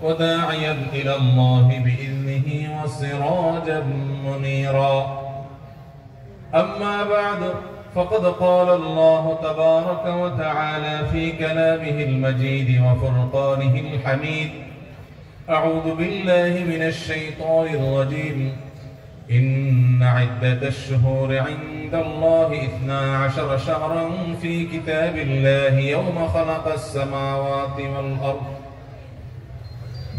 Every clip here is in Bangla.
وداعيا إلى الله بإذنه وسراجا منيرا. أما بعد، فقد قال الله تبارك وتعالى في كلامه المجيد وفرقانه الحميد: أعوذ بالله من الشيطان الرجيم. إن عدة الشهور عند الله 12 شهرا في كتاب الله يوم خلق السماوات والأرض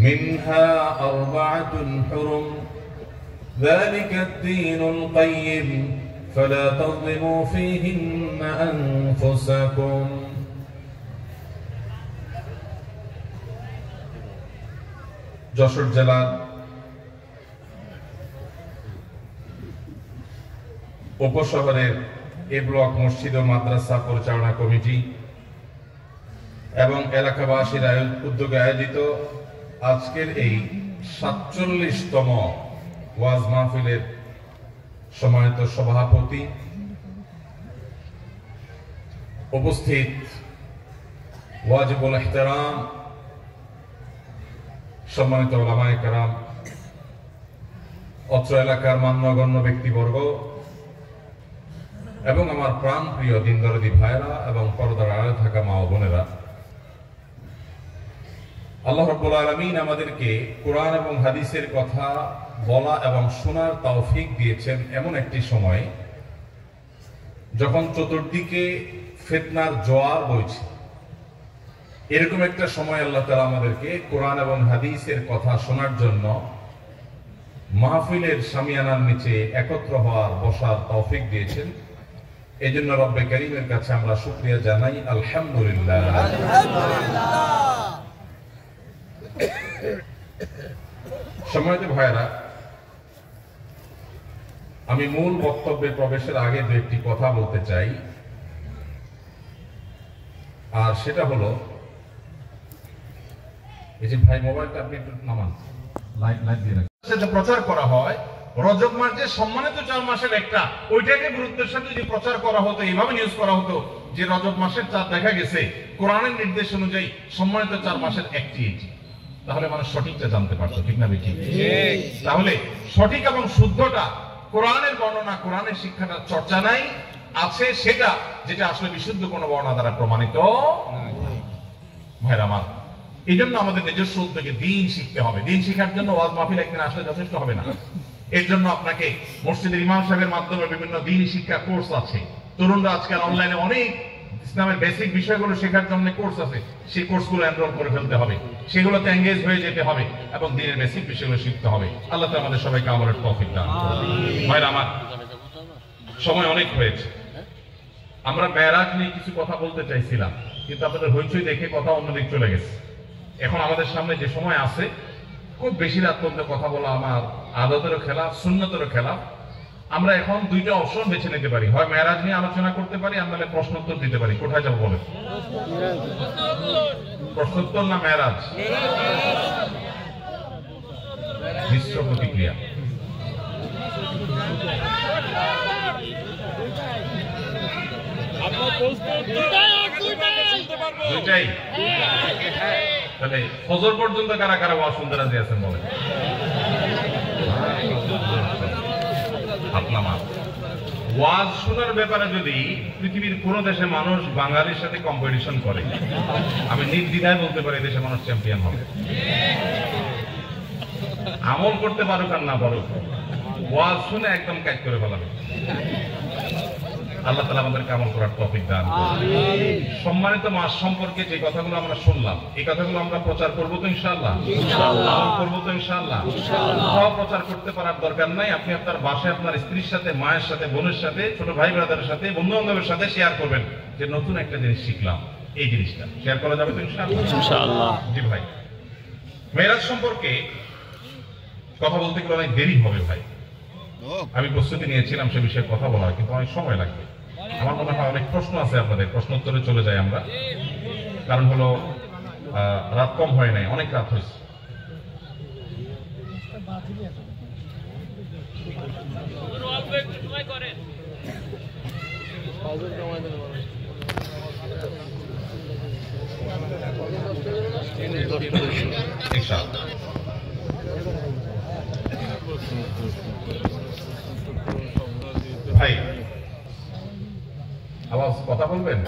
منها 4 حرم ذلك الدين القيم فلا تظلموا فيهن أنفسكم. যশোর জেলার উপশহরের এ ব্লক মসজিদ ও মাদ্রাসা পরিচালনা কমিটি এবং এলাকাবাসীর উদ্যোগে আয়োজিত আজকের এই ৪৭তম ওয়াজ মাহফিলের সম্মানিত সভাপতি, উপস্থিত ওয়াজিবুল ইহতিরাম সম্মানিত উলামায়ে কেরাম, অত্র এলাকার মান্যগণ্য ব্যক্তিবর্গ এবং আমার প্রাণ প্রিয় দিনদরদি ভাইরা এবং পর্দার আড়ালে থাকা মা ও বোনেরা, আল্লাহ রাব্বুল আলামিন আমাদেরকে কোরআন এবং হাদিসের কথা বলা এবং শোনার তৌফিক দিয়েছেন এমন একটি সময় যখন চতুর্দিকে ফিতনার জোয়ার বইছে। এরকম একটা সময় আল্লাহ তাআলা আমাদেরকে কোরআন এবং হাদিসের কথা শোনার জন্য মাহফিলের শামিয়ানার নিচে একত্র হওয়ার বসার তৌফিক দিয়েছেন। এজন্য রব্বে কারীমের কাছে আমরা শুকরিয়া জানাই, আলহামদুলিল্লাহ। সম্মানিত ভাইরা, আমি মূল বক্তব্যে প্রবেশের আগে দু একটি কথা বলতে চাই, আর সেটা হলো এই যে ভাই মোবাইলটা আপনি একটু নামান, লাইট দিয়ে রাখেন। সেটা প্রচার করা হয় রজব মাস যে সম্মানিত 4 মাসের একটা, ওইটাকে গুরুত্বের সাথে যদি প্রচার করা হতো, এইভাবে নিউজ করা হতো যে রজব মাসের চাঁদ দেখা গেছে কোরআনের নির্দেশ অনুযায়ী সম্মানিত 4 মাসের একটি এটি, তাহলে মানুষ সঠিকটা জানতে পারতো, ঠিক না বেঠিক? তাহলে সঠিক এবং শুদ্ধটা কোরআনের বর্ণনা, কোরআনের শিক্ষাটা চর্চা নাই, আছে সেটা যেটা আসলে বিশুদ্ধ কোনো বর্ণনা দ্বারা প্রমাণিত ভাইরা আমার। এই জন্য আমাদের নিজস্ব উদ্যোগে দিন শিখতে হবে। দিন শিখার জন্য ওয়াজ মাহফিল একদিন আসলে যথেষ্ট হবে না। এর জন্য আপনাকে মসজিদের ইমাম সাহেবের মাধ্যমে বিভিন্ন দিনই শিক্ষা কোর্স আছে। তরুণরা আজকাল অনলাইনে অনেক ইসলামের বেসিক বিষয়গুলো শেখার জন্য কোর্স আছে, সেই কোর্সগুলো এনরোল করে ফেলতে হবে, সেগুলোতে এঙ্গেজ হয়ে যেতে হবে এবং দিনের বেসিক বিষয়গুলো শিখতে হবে। আল্লাহ তাআলা আমাদের সবাইকে আমলের তৌফিক দান করুন। ভাইরা আমার, সময় অনেক হয়েছে। আমরা মেরাজ নিয়ে কিছু কথা বলতে চাইছিলাম, কিন্তু আপনাদের হইচই দেখে কথা অন্যদিকে চলে গেছে। এখন আমাদের সামনে যে সময় আছে, খুব বেশি রাত পর্যন্ত কথা বলা আমার আদতেরও খেলাফ, সুন্নতেরও খেলাফ। আমরা এখন দুইটা অপশন বেছে নিতে পারি, হয় মেরাজ নিয়ে আলোচনা করতে পারি, আমরা প্রশ্নোত্তর দিতে পারি। কোথায় যাবো বলেন? প্রশ্নোত্তর না মেরাজ? মিশ্র প্রতিক্রিয়া। দুইটাই? তাহলে ফজর পর্যন্ত কারা কারা ওয়াজ শুনতে রাজি আছেন বলেন? ওয়াজ শোনার ব্যাপারে যদি পৃথিবীর কোন দেশে মানুষ বাঙালির সাথে কম্পিটিশন করে, আমি নির্দ্বিধায় বলতে পারি দেশে মানুষ চ্যাম্পিয়ন হবে। আমল করতে পারুক আর না পারুক, ওয়াজ শুনে একদম কাজ করে ফেলাবে। আল্লাহ তাআলা আমাদেরকে আমল করার তৌফিক দান করুন। সম্মানিত মাস সম্পর্কে যে কথাগুলো আমরা শুনলাম, এই কথাগুলো আমরা প্রচার করব তো ইনশাআল্লাহ? ইনশাআল্লাহ করব তো ইনশাআল্লাহ? ইনশাআল্লাহ। প্রচার করতে পারার দরকার নাই, আপনি আপনার বাসায় আপনার স্ত্রীর সাথে, মায়ের সাথে, বোনের সাথে, ছোট ভাই ব্রাদারের সাথে, বন্ধু বান্ধবের সাথে শেয়ার করবেন যে নতুন একটা জিনিস শিখলাম। এই জিনিসটা শেয়ার করা যাবে তো ইনশাআল্লাহ? ইনশাআল্লাহ। জি ভাই, মেরাজ সম্পর্কে কথা বলতে গেলে অনেক দেরি হবে ভাই। আমি প্রস্তুতি নিয়েছিলাম সে বিষয়ে কথা বলা, কিন্তু অনেক সময় লাগবে। আমার মনে হয় অনেক প্রশ্ন আছে আপনাদের, প্রশ্নোত্তরে চলে যাই আমরা। কারণ হলো রাত কম হয় নাই, অনেক রাত হয়েছে। ইনশাআল্লাহ। ভাই আবার কথা বলবেন?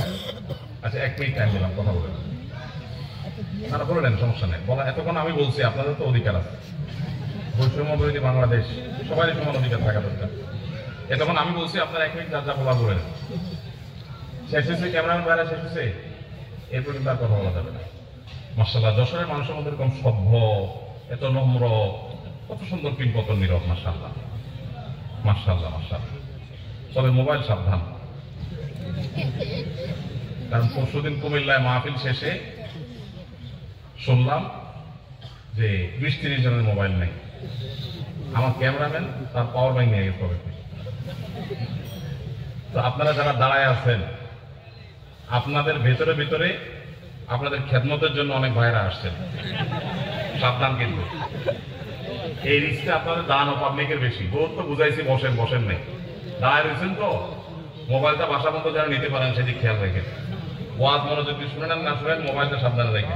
আচ্ছা 1 মিনিট টাইম দিলাম, কথা বলবেন। না বললেন, সমস্যা নেই, বলা এতক্ষণ আমি বলছি, আপনাদের তো অধিকার আছে। বৈষম্য বিরোধী বাংলাদেশ, সবাই সমান অধিকার থাকা দরকার। এতক্ষণ আমি বলছি, আপনার 1 মিনিট যা বলা বলেন। শেষ হয়েছে, ক্যামেরাম্যান ভাইরা শেষ হয়েছে, এরপর কিন্তু আর কথা বলা যাবে না। মাশাআল্লাহ, যশোরের মানুষের মধ্যে এরকম সভ্য, এত নম্র, কত সুন্দর পিনপতন নীরব। মাশাআল্লাহ মাশাআল্লাহ মাশাআল্লাহ। তবে মোবাইল সাবধান, কারণ পরশুদিন কুমিল্লায় মাহফিল শেষে শুনলাম যে 20-30 জনের মোবাইল নেই। আমার ক্যামেরাম্যান তার পাওয়ার ব্যাংক নিয়ে গেছে। তো আপনারা যারা দাঁড়ায় আছেন, আপনাদের ভেতরে ভেতরে আপনাদের খেদমতের জন্য অনেক ভাইরা আসছেন, সাবধান। কিন্তু এই রিস্কটা আপনাদের দান ও পাবলিকের বেশি। বহুত তো বুঝাইছি, বসেন বসেন নেই, দাঁড়ায় রয়েছেন তো, মোবাইলটা বাসা মতো যারা নিতে পারেন সেদিক খেয়াল রেখে, ওয়াজ মনোযোগ দিয়ে শুনে নেন, না শুনেন মোবাইলটা সাবধানে রেখে।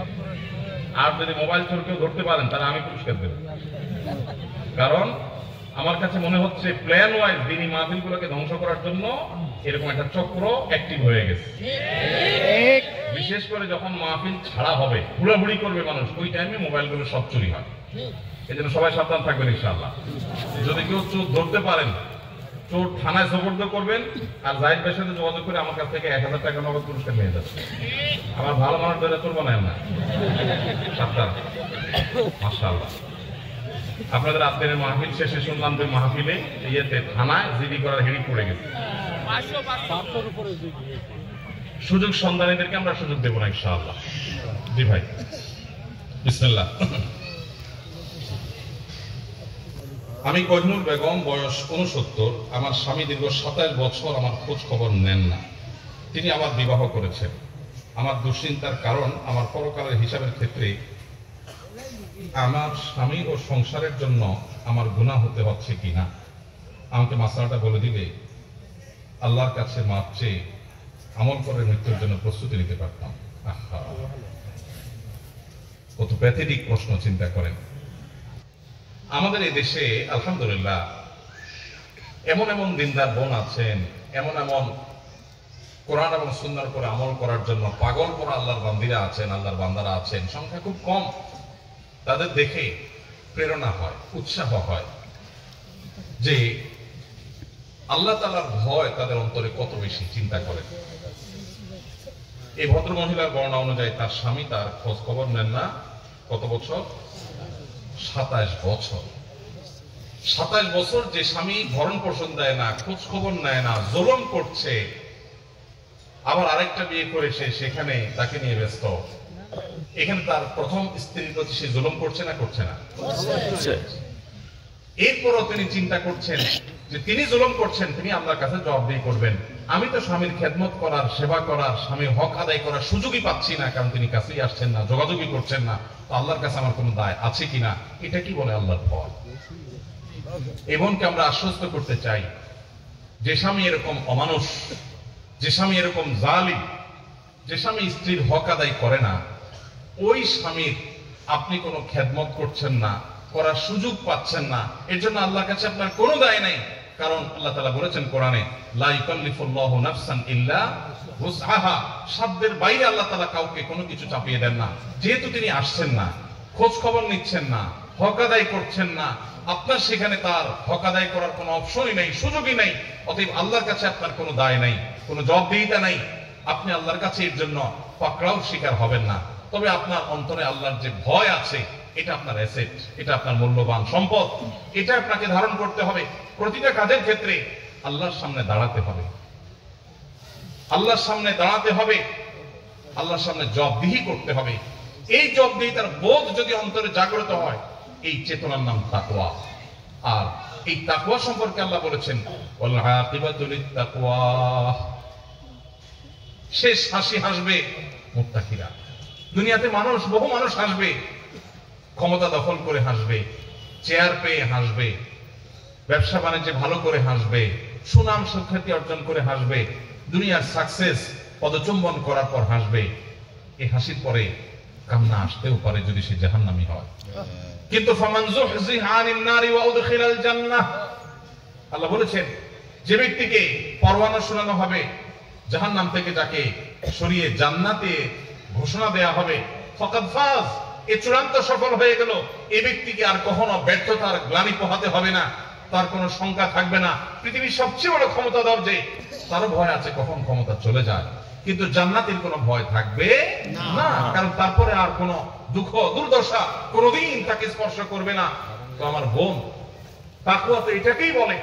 আর যদি মোবাইল চোর কেউ ধরতে পারেন, তাহলে আমি পুরস্কার দেব। কারণ আমার কাছে মনে হচ্ছে প্ল্যান ওয়াইজ দিনী মাহফিলগুলোকে ধ্বংস করার জন্য এরকম একটা চক্র অ্যাক্টিভ হয়ে গেছে। বিশেষ করে যখন মাহফিল ছাড়া হবে, হুড়াহুড়ি করবে মানুষ, ওই টাইমে মোবাইলগুলো সব চুরি হয়। এই জন্য সবাই সাবধান থাকবেন ইনশাআল্লাহ। যদি কেউ চোর ধরতে পারেন, চোর থানায় সোপর্দ করবেন, আর জাহিদ ভাইয়ের সাথে যোগাযোগ করে আমার কাছ থেকে 1000 টাকা নগদ পুরস্কার নিয়ে যাচ্ছে। আমার ভালো মানুষ ধরে চোর বানায় না, সাবধান। মাশাআল্লাহ। আপনাদের আজকের মাহফিল শেষে শুনলাম যে মাহফিলে ইয়েতে থানায় জিডি করার হেডি পড়ে গেছে। সুযোগ সন্ধানীদেরকে আমরা সুযোগ দেব না ইনশাআল্লাহ। জি ভাই, বিসমিল্লাহ। আমি কজনুর বেগম, বয়স 69। আমার স্বামী দীর্ঘ 27 বছর আমার খোঁজ খবর নেন না। তিনি আমার বিবাহ করেছেন। আমার দুশ্চিন্তার কারণ, আমার পরকালের হিসাবের ক্ষেত্রে আমার স্বামী ও সংসারের জন্য আমার গুনাহ হতে হচ্ছে কিনা। আমাকে মাসলাটা বলে দিলে আল্লাহর কাছে মাপ চেয়ে আমল করে মৃত্যুর জন্য প্রস্তুতি নিতে পারতাম। কত প্যাথেটিক প্রশ্ন, চিন্তা করেন। আমাদের এই দেশে আলহামদুলিল্লাহ এমন এমন দিনদার বোন আছেন, এমন এমন কোরআন এবং সুন্নাহর উপর আমল করার জন্য পাগল করা আল্লাহর বান্দিরা আছেন, আল্লাহর বান্দারা আছেন, সংখ্যা খুব কম। তাদের দেখে প্রেরণা হয়, উৎসাহ হয় যে আল্লাহ তাআলার ভয় তাদের অন্তরে কত বেশি। চিন্তা করেন, এই ভদ্র মহিলার বর্ণনা অনুযায়ী তার স্বামী তার খোঁজ খবর নেন না। কত বছর? 27 বছর। 27 বছর যে স্বামী ভরণ পোষণ দেয় না, খোঁজ খবর নেয় না, জুলুম করছে, আবার আরেকটা বিয়ে করেছে, সেখানে তাকে নিয়ে ব্যস্ত। এখানে তার প্রথম স্ত্রীর প্রতি সে জুলুম করছে না, করছে না? এরপরও তিনি চিন্তা করছেন যে তিনি জুলুম করছেন, তিনি আল্লাহর কাছে জবাবদিহি করবেন। আমি তো স্বামীর খেদমত করার, সেবা করার, স্বামীর হক আদায় করার সুযোগই পাচ্ছি না, কারণ তিনি কাছেই আসছেন না, যোগাযোগই করছেন না। তো আল্লাহর কাছে আমার কোনো দায় আছে কিনা? এটা কি বলে আল্লাহর ভয়? এমনকি আমরা আশ্বস্ত করতে চাই, যে স্বামী এরকম অমানুষ, যে স্বামী এরকম জালিম, যে স্বামী স্ত্রীর হক আদায় করে না, ওই স্বামীর আপনি কোনো খেদমত করছেন না, করার সুযোগ পাচ্ছেন না, এর জন্য আল্লাহর কাছে আপনার কোনো দায় নাই। কারণ আল্লাহ তাআলা বলেছেন কোরআনে, লা ইউকাল্লিফুল্লাহু নাফসান ইল্লা উসআহা। সাধ্যের বাইরে আল্লাহ তাআলা কাউকে কোনো কিছু চাপিয়ে দেন না। যেহেতু তিনি আসছেন না, খোঁজ খবর নিচ্ছেন না, হক আদায় করছেন না, আপনার সেখানে তার হক আদায় করার কোনো অপশনই নেই, সুযোগই নেই। অতএব আল্লাহর কাছে আপনার কোনো দায় নাই, কোনো জবাবদিহিতা নাই। আপনি আল্লাহর কাছে এর জন্য পাকড়াও শিকার হবেন না। তবে আপনার অন্তরে আল্লাহর যে ভয় আছে, এটা আপনার অ্যাসেট, এটা আপনার মূল্যবান সম্পদ, এটা আপনাকে ধারণ করতে হবে। প্রতিটা কাজের ক্ষেত্রে আল্লাহর সামনে দাঁড়াতে হবে, আল্লাহর সামনে দাঁড়াতে হবে, আল্লাহর সামনে জবাবদিহি করতে হবে। এই জবাবদিহিতার বোধ যদি অন্তরে জাগ্রত হয়, এই চেতনার নাম তাকওয়া। আর এই তাকওয়া সম্পর্কে আল্লাহ বলেছেন, ওয়াল আকিবাতু লিত-তাকওয়া। শেষ হাসি হাসবে মুত্তাকিরা। দুনিয়াতে মানুষ, বহু মানুষ হাসবে, ক্ষমতা দখল করে হাসবে, চেয়ার পেয়ে হাসবে, ব্যবসা বাণিজ্যে ভালো করে হাসবে, সুনাম সুখ্যাতি অর্জন করে হাসবে, দুনিয়ার সাকসেস পদচুম্বন করার পর হাসবে। এই হাসির পরে কান্না আসতেও পারে যদি সে জাহান্নামী হয়। কিন্তু ফামান যুহজিহা আনিন নারি ওয়া উদখিলাল জান্নাহ, আল্লাহ বলেছেন যে ব্যক্তিকে পরওয়ানা শোনানো হবে জাহান্নাম থেকে, যাকে সরিয়ে জান্নাতে ঘোষণা দেয়া হবে, ফাকাদ ফাজ, এ চূড়ান্ত সফল হয়ে গেল। এই ব্যক্তিকে আর কখনো ব্যর্থতার গ্লানি পোহাতে হবে না, তার কোনো শঙ্কা থাকবে না। পৃথিবীর সবচেয়ে বড় ক্ষমতাধর যে, তারও ভয় আছে কখন ক্ষমতা চলে যায়, কিন্তু জান্নাতের কোনো ভয় থাকবে না, কারণ তারপরে আর কোনো দুঃখ দুর্দশা কোনোদিন তাকে স্পর্শ করবে না। তো আমার বোন, তাকওয়া তো এটাকেই বলে,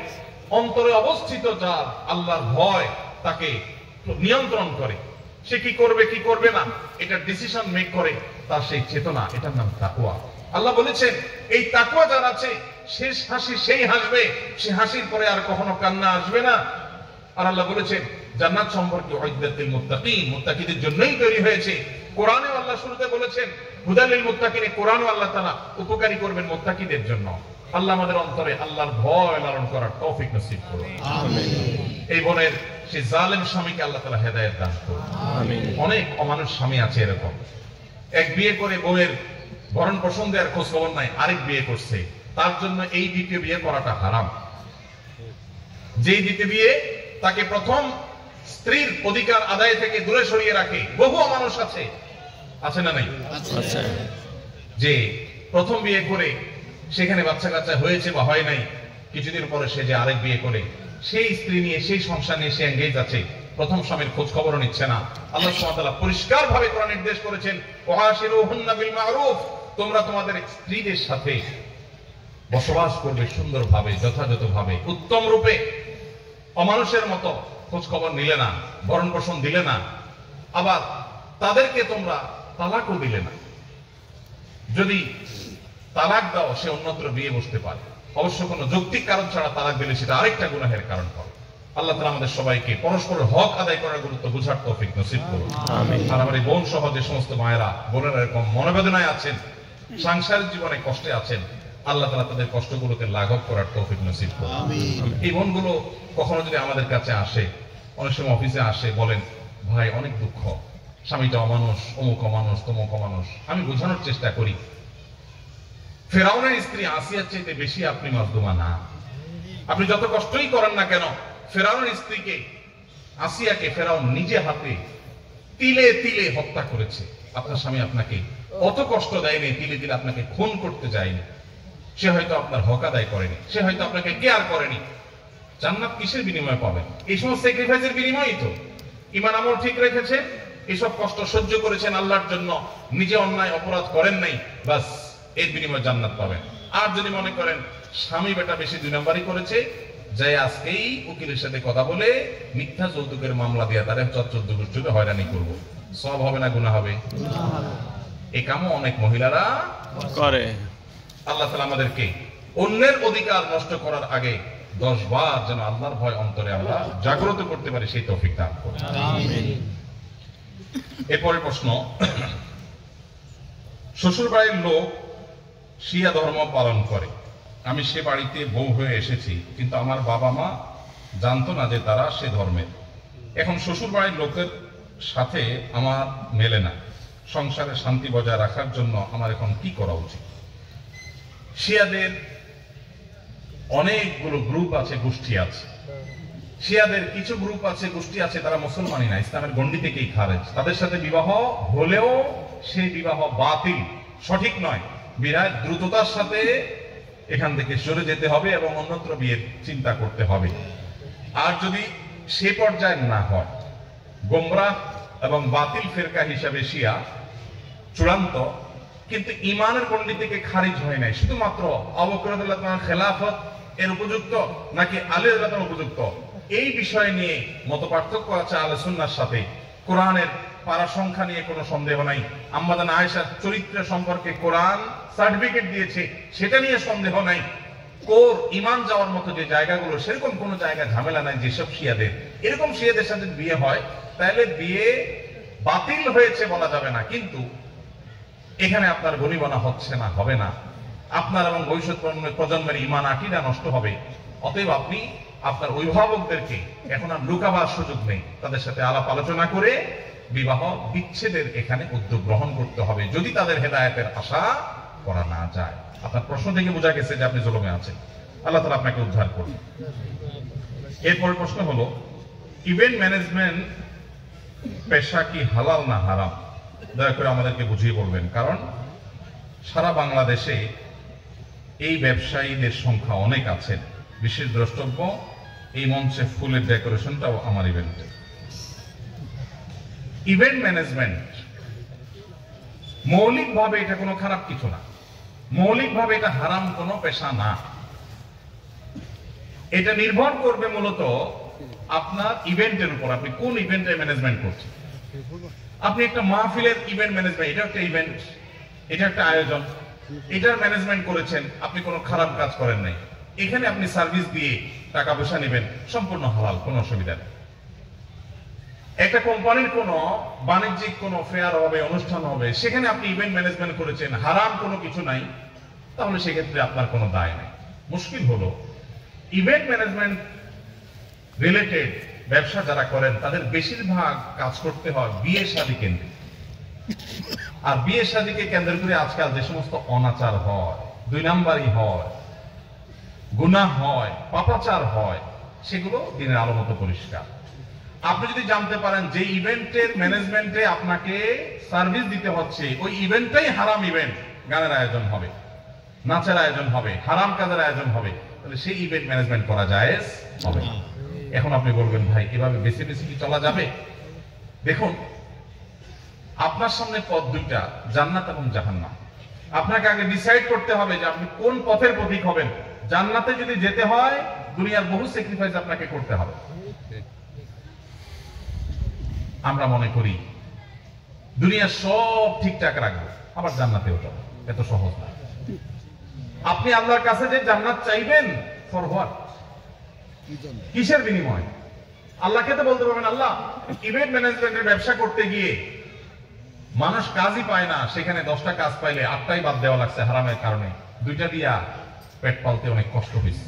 অন্তরে অবস্থিত যার আল্লাহর ভয় তাকে নিয়ন্ত্রণ করে, সে কি করবে কি করবে না এটা ডিসিশন মেক করে, তার সেই চেতনা, এটার নাম তাকওয়া। আল্লাহ বলেছেন এই তাকওয়া যার আছে, শেষ হাসি সেই হাসবে, সে হাসির পরে আর কখনো কান্না আসবে না। আর আল্লাহ বলেছেন জান্নাত সম্পর্কে উইদ্দাতিল মুত্তাকিন, মুত্তাকিদের জন্যই তৈরি হয়েছে। কোরআনে আল্লাহ শুরুতে বলেছেন হুদাল লিল মুত্তাকিন, কোরআনও আল্লাহ তাআলা উপকারী করবেন মুত্তাকিদের জন্য। আল্লাহ আমাদের অন্তরে আল্লাহর ভয় লালন করার তৌফিক নসিব করুন, আমিন। এই বোনের সেই জালেম স্বামীকে আল্লাহ তাআলা হেদায়েত দান করুন, আমিন। অনেক অমানুষ স্বামী আছে এরকম, এক বিয়ে করে বউয়ের ভরণ পোষণ দেওয়ার খোঁজ খবর নাই, আরেক বিয়ে করছে, তার জন্য এই দ্বিতীয় বিয়ে করাটা হারাম। যেই দ্বিতীয় বিয়ে তাকে প্রথম স্ত্রীর অধিকার আদায় থেকে দূরে সরিয়ে রাখে, বহু মানুষ আছে, আছে না নাই? আচ্ছা, যে প্রথম বিয়ে করে সেখানে বাচ্চা কাচ্চা হয়েছে বা হয় নাই, কিছুদিন পরে সে যে আরেক বিয়ে করে সেই স্ত্রী নিয়ে সেই সংসার নিয়ে সে এঙ্গেজ আছে, প্রথম স্বামীর খোঁজ খবরও নিচ্ছে না। আল্লাহ সুবহানাহু ওয়া তাআলা পরিষ্কার ভাবে কোরআন নির্দেশ করেছেন ওয়াশিরুহুন্না বিল মারুফ, তোমরা তোমাদের স্ত্রীদের সাথে বসবাস করবে সুন্দরভাবে, যথাযথভাবে, উত্তম রূপে। অমানুষের মতো খোঁজ খবর নিলে না, ভরণ পোষণ দিলে না, আবার তাদেরকে তোমরা তালাকও দিলে না। যদি তালাক দাও সে অন্যত্র বিয়ে বসতে পারে, অবশ্য কোনো যৌক্তিক কারণ ছাড়া তালাক দিলে সেটা আরেকটা গুনাহের কারণ হবে। আল্লাহ তাআলা আমাদের সবাইকে পরস্পরের হক আদায় করার গুরুত্ব বুঝার তৌফিক নসিব করুন, আমিন। আর আমার এই বোন সহ যে সমস্ত মায়েরা বোনেরা এরকম মনোবেদনায় আছেন, সাংসারিক জীবনে কষ্টে আছেন, আল্লাহ তাআলা তাদের কষ্টগুলোকে লাঘব করার তৌফিক নসিব করুন, আমিন। এই বোনগুলো কখনো যদি আমাদের কাছে আসে, অনেক সময় অফিসে আসে, বলেন ভাই অনেক দুঃখ, স্বামীটা অমানুষ, অমুক অমানুষ, তমুক অমানুষ। আমি বোঝানোর চেষ্টা করি ফেরাউনের স্ত্রী আসিয়ার চাইতে বেশি আপনি মাজলুমা না। আপনি যত কষ্টই করেন না কেন, ফেরাউনের স্ত্রীকে, আসিয়াকে ফেরাউন নিজে হাতে তিলে তিলে হত্যা করেছে। আপনার স্বামী আপনাকে অত কষ্ট দেয়নি, তিলে তিলে আপনাকে খুন করতে যায়নি। সে হয়তো আপনার হক আদায় করেনি, সে হয়তো আপনাকে কেয়ার করেনি। জান্নাত কিসের বিনিময়ে পাবেন? এই সমস্ত স্যাক্রিফাইসের বিনিময়ই তো। ঈমান আমল ঠিক রেখেছে, এসব কষ্ট সহ্য করেছেন আল্লাহর জন্য, নিজে অন্যায় অপরাধ করেন নাই, বাস এর বিনিময়ে জান্নাত পাবেন। আর যদি মনে করেন স্বামী বেটা বেশি দুই নম্বরই করেছে, যাই আজকেই উকিলের সাথে কথা বলে মিথ্যা যৌতুকের মামলা দিয়ে তাদের চতুর্থ গোষ্ঠীকে হয়রানি করবো, সব হবে না গুনাহ হবে? এই কামও অনেক মহিলারা করে। আল্লাহ তাআলা আমাদেরকে অন্যের অধিকার নষ্ট করার আগে 10 বার যেন আল্লাহর ভয় অন্তরে আমরা জাগ্রত করতে পারি, সেই তৌফিক দান করুন, আমিন। এরপরের প্রশ্ন, শ্বশুর বাড়ির লোক শিয়া ধর্ম পালন করে, আমি সে বাড়িতে বউ হয়ে এসেছি, কিন্তু আমার বাবা মা জানতো না যে তারা সে ধর্মের। এখন শ্বশুর বাড়ির লোকের সাথে আমার মেলে না, সংসারে শান্তি বজায় রাখার জন্য আমার এখন কি করা উচিত? শিয়াদের অনেকগুলো গ্রুপ আছে, গোষ্ঠী আছে। শিয়াদের কিছু গ্রুপ আছে, গোষ্ঠী আছে, তারা মুসলমানই না, ইসলামের গণ্ডি থেকেই খারেজ। তাদের সাথে বিবাহ হলেও সেই বিবাহ বাতিল, সঠিক নয়। বিরাট দ্রুততার সাথে এখান থেকে সরে যেতে হবে এবং অন্যত্র বিয়ের চিন্তা করতে হবে। আর যদি সে পর্যায়ে না হয়, গোমরাহ এবং বাতিল ফেরকা হিসাবে শিয়া চূড়ান্ত, কিন্তু ইমানের গণ্ডি থেকে খারিজ হয় নাই, শুধুমাত্র আবু বকর রাদিয়াল্লাহু তাআলার খেলাফত এর উপযুক্ত নাকি আলী রাদিয়াল্লাহু তাআলার উপযুক্ত, এই বিষয় নিয়ে মতপার্থক্য আছে আহলে সুন্নাহর সাথে। কোরআনের পারা সংখ্যা নিয়ে কোনো সন্দেহ নাই, আম্মা জান আয়েশার চরিত্র সম্পর্কে কোরআন সার্টিফিকেট দিয়েছে, সেটা নিয়ে সন্দেহ নাই। কোর ইমান যাওয়ার মতো যে জায়গাগুলো, সেরকম কোনো জায়গা ঝামেলা নাই যেসব শিয়াদের। এরকম শিয়াদের সাথে বিয়ে হয়, তাহলে বিয়ে বাতিল হয়েছে বলা যাবে না, কিন্তু এখানে আপনার গনিবনা হচ্ছে না, হবে না, আপনার এবং ভবিষ্যৎ প্রজন্মের ইমান আকিদা নষ্ট হবে। অতএব আপনি আপনার অভিভাবকদেরকে এখন আর লুকাবার সুযোগ নেই, তাদের সাথে আলাপ আলোচনা করে বিবাহ বিচ্ছেদের এখানে উদ্যোগ গ্রহণ করতে হবে যদি তাদের হেদায়েতের আশা করা না যায়। আপনার প্রশ্ন থেকে বোঝা গেছে যে আপনি জুলুমে আছেন, আল্লাহ তাআলা আপনাকে উদ্ধার করবেন। এরপর প্রশ্ন হলো, ইভেন্ট ম্যানেজমেন্ট পেশা কি হালাল না হারাম? দয়া করে আমাদেরকে বুঝিয়ে বলবেন, কারণ সারা বাংলাদেশে এই ব্যবসায়ীদের সংখ্যা অনেক আছে। বিশেষ দ্রষ্টব্য এই মঞ্চে ফুলের ডেকোরেশনটাও আমার ইভেন্টে। ইভেন্ট ম্যানেজমেন্ট মৌলিকভাবে এটা কোনো খারাপ কিছু না, মৌলিকভাবে এটা হারাম কোনো পেশা না। এটা নির্ভর করবে মূলত আপনার ইভেন্টের উপর, আপনি কোন ইভেন্টে ম্যানেজমেন্ট করছেন। আপনি একটা মাহফিলের ইভেন্ট ম্যানেজমেন্ট, এটা একটা ইভেন্ট, এটা একটা আয়োজন, এটার ম্যানেজমেন্ট করেছেন, আপনি কোনো খারাপ কাজ করেন নাই। এখানে আপনি সার্ভিস দিয়ে টাকা পয়সা নেবেন, সম্পূর্ণ হালাল, কোনো অসুবিধা নেই। একটা কোম্পানির কোনো বাণিজ্যিক কোনো ফেয়ার হবে, অনুষ্ঠান হবে, সেখানে আপনি ইভেন্ট ম্যানেজমেন্ট করেছেন, হারাম কোনো কিছু নাই, তাহলে সেক্ষেত্রে আপনার কোনো দায় নেই। মুশকিল হলো ইভেন্ট ম্যানেজমেন্ট রিলেটেড ব্যবসা যারা করেন তাদের বেশিরভাগ কাজ করতে হয় বিয়ে শাদী কেন্দ্রে। আর বিয়ে শাদীকে কেন্দ্র করে আজকাল যে সমস্ত অনাচার হয়, 2 নাম্বারই হয়, গুনাহ হয়, পাপাচার হয়, সেগুলো দিনের আলো মতো পরিষ্কার। আপনি যদি জানতে পারেন যে ইভেন্টের ম্যানেজমেন্টে আপনাকে সার্ভিস দিতে হচ্ছে ওই ইভেন্টটাই হারাম ইভেন্ট, গানের আয়োজন হবে, নাচের আয়োজন হবে, হারাম কাজের আয়োজন হবে, তাহলে সেই ইভেন্ট ম্যানেজমেন্ট করা জায়েজ হবে। এখন আপনি বলবেন, ভাই এভাবে বেশি বেশি কি চলা যাবে? দেখুন, আপনার সামনে পথ দুইটা, জান্নাত এবং জাহান্নাম। আপনাকে আগে ডিসাইড করতে হবে যে আপনি কোন পথের পথিক হবেন। জান্নাতে যদি যেতে হয় দুনিয়ার বহু স্যাক্রিফাইস আপনাকে করতে হবে। আমরা মনে করি দুনিয়ার সব ঠিকঠাক রাখবো, আবার জান্নাতেও যাবো, এত সহজ না। আপনি আল্লাহর কাছে যে জান্নাত চাইবেন, ফর হোয়াট, কিসের বিনিময়? আল্লাহকে তো বলতে পারবেন, আল্লাহ ইভেন্ট ম্যানেজমেন্টের ব্যবসা করতে গিয়ে মানুষ কাজই পায় না, সেখানে 10টা কাজ পাইলে 8টাই বাদ দেওয়া লাগছে হারামের কারণে, 2টা দিয়া পেট পালতে অনেক কষ্ট হয়েছে,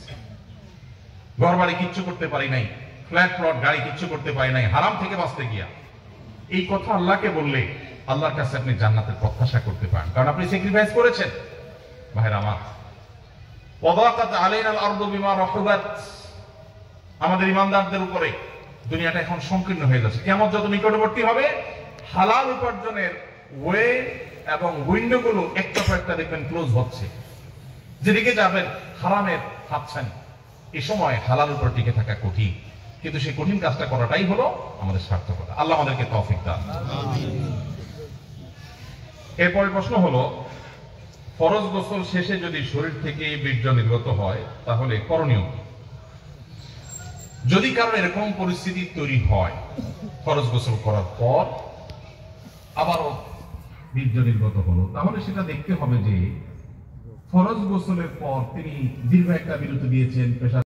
ঘর বাড়ি কিচ্ছু করতে পারি নাই, ফ্ল্যাট প্লট গাড়ি কিচ্ছু করতে পারি নাই হারাম থেকে বাঁচতে গিয়া। এই কথা আল্লাহকে বললে আল্লাহর কাছে আপনি জান্নাতের প্রত্যাশা করতে পারেন, কারণ আপনি স্যাক্রিফাইস করেছেন। ভাইরা আমার, ওয়াদাকাত আলাইনাল আরদু বিমা রাহুবাত, আমাদের ইমানদারদের উপরে দুনিয়াটা এখন সংকীর্ণ হয়ে যাচ্ছে। কিয়ামত যত নিকটবর্তী হবে, হালাল উপার্জনের ওয়ে এবং উইন্ডোগুলো একটা পর একটা দেখবেন ক্লোজ হচ্ছে, যেদিকে যাবেন হারামের হাতছানি। এই সময় হালাল উপর টিকে থাকা কঠিন, কিন্তু সেই কঠিন কাজটা করাটাই হলো আমাদের সার্থকতা। আল্লাহ আমাদেরকে তৌফিক দান। এরপরের প্রশ্ন হলো, ফরজ গোসল শেষে যদি শরীর থেকে বীর্য নির্গত হয় তাহলে করণীয় কি? যদি কারণ এরকম পরিস্থিতি তৈরি হয়, ফরজ গোসল করার পর আবারও বীর্য নির্গত হলো, তাহলে সেটা দেখতে হবে যে ফরজ গোসলের পর তিনি দীর্ঘ একটা বিরতি দিয়েছেন, পেশা